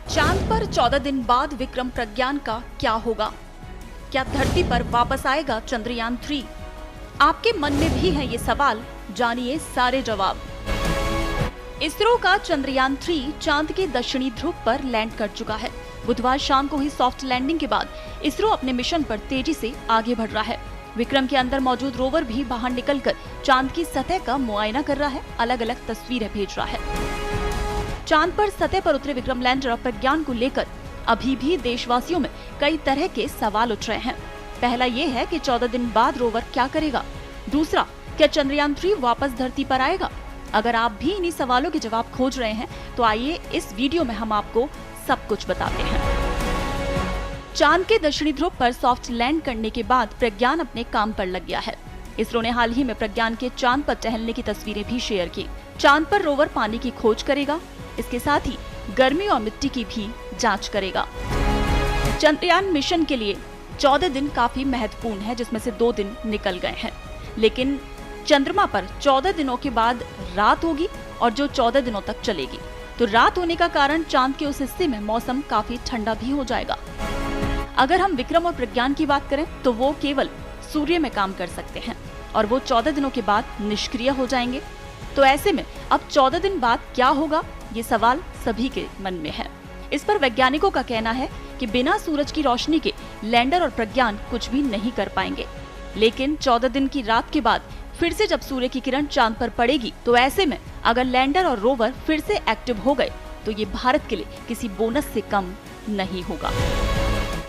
चांद पर 14 दिन बाद विक्रम प्रज्ञान का क्या होगा? क्या धरती पर वापस आएगा चंद्रयान 3? आपके मन में भी है ये सवाल, जानिए सारे जवाब। इसरो का चंद्रयान 3 चांद के दक्षिणी ध्रुव पर लैंड कर चुका है। बुधवार शाम को हुई सॉफ्ट लैंडिंग के बाद इसरो अपने मिशन पर तेजी से आगे बढ़ रहा है। विक्रम के अंदर मौजूद रोवर भी बाहर निकलकर चांद की सतह का मुआयना कर रहा है, अलग अलग तस्वीरें भेज रहा है। चांद पर सतह पर उतरे विक्रम लैंडर और प्रज्ञान को लेकर अभी भी देशवासियों में कई तरह के सवाल उठ रहे हैं। पहला ये है कि 14 दिन बाद रोवर क्या करेगा? दूसरा, क्या चंद्रयान 3 वापस धरती पर आएगा? अगर आप भी इन्हीं सवालों के जवाब खोज रहे हैं तो आइए इस वीडियो में हम आपको सब कुछ बताते हैं। चांद के दक्षिणी ध्रुव पर सॉफ्ट लैंड करने के बाद प्रज्ञान अपने काम पर लग गया है। इसरो ने हाल ही में प्रज्ञान के चांद पर टहलने की तस्वीरें भी शेयर की। चांद पर रोवर पानी की खोज करेगा, इसके साथ ही गर्मी और मिट्टी की भी जांच करेगा। चंद्रयान मिशन के लिए 14 दिन काफी महत्वपूर्ण है, जिसमें से 2 दिन निकल गए हैं। लेकिन चंद्रमा पर 14 दिनों के बाद रात होगी और जो 14 दिनों तक चलेगी। तो रात होने का कारण चांद के उस हिस्से में मौसम काफी ठंडा भी हो जाएगा। अगर हम विक्रम और प्रज्ञान की बात करें तो वो केवल सूर्य में काम कर सकते हैं और वो 14 दिनों के बाद निष्क्रिय हो जाएंगे। तो ऐसे में अब 14 दिन बाद क्या होगा, ये सवाल सभी के मन में है। इस पर वैज्ञानिकों का कहना है कि बिना सूरज की रोशनी के लैंडर और प्रज्ञान कुछ भी नहीं कर पाएंगे। लेकिन 14 दिन की रात के बाद फिर से जब सूर्य की किरण चांद पर पड़ेगी तो ऐसे में अगर लैंडर और रोवर फिर से एक्टिव हो गए तो ये भारत के लिए किसी बोनस से कम नहीं होगा।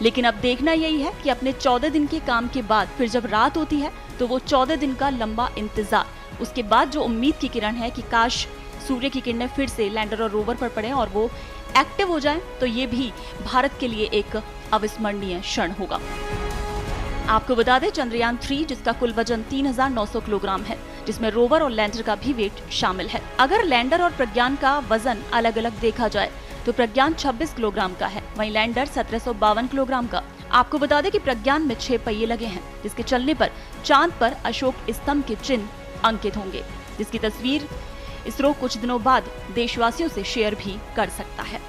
लेकिन अब देखना यही है कि अपने 14 दिन के काम के बाद फिर जब रात होती है तो वो 14 दिन का लंबा इंतजार, उसके बाद जो उम्मीद की किरण है कि काश सूर्य की किरणें फिर से लैंडर और रोवर पर पड़े और वो एक्टिव हो जाएं, तो ये भी भारत के लिए एक अविस्मरणीय क्षण होगा। आपको बता दें, चंद्रयान 3 जिसका कुल वजन 3900 किलोग्राम है, जिसमें रोवर और लैंडर का भी वेट शामिल है। अगर लैंडर और प्रज्ञान का वजन अलग अलग देखा जाए तो प्रज्ञान 26 किलोग्राम का है, वहीं लैंडर 1752 किलोग्राम का। आपको बता दें कि प्रज्ञान में 6 पहिए लगे हैं, जिसके चलने पर चांद पर अशोक स्तंभ के चिन्ह अंकित होंगे, जिसकी तस्वीर इसरो कुछ दिनों बाद देशवासियों से शेयर भी कर सकता है।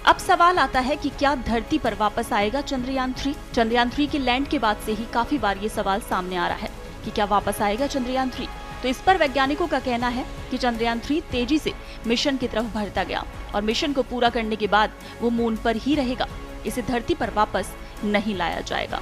अब सवाल आता है कि क्या धरती पर वापस आएगा चंद्रयान 3? चंद्रयान 3 के लैंड के बाद से ही काफी बार ये सवाल सामने आ रहा है कि क्या वापस आएगा चंद्रयान 3? तो इस पर वैज्ञानिकों का कहना है कि चंद्रयान 3 तेजी से मिशन की तरफ बढ़ता गया और मिशन को पूरा करने के बाद वो मून पर ही रहेगा, इसे धरती पर वापस नहीं लाया जाएगा।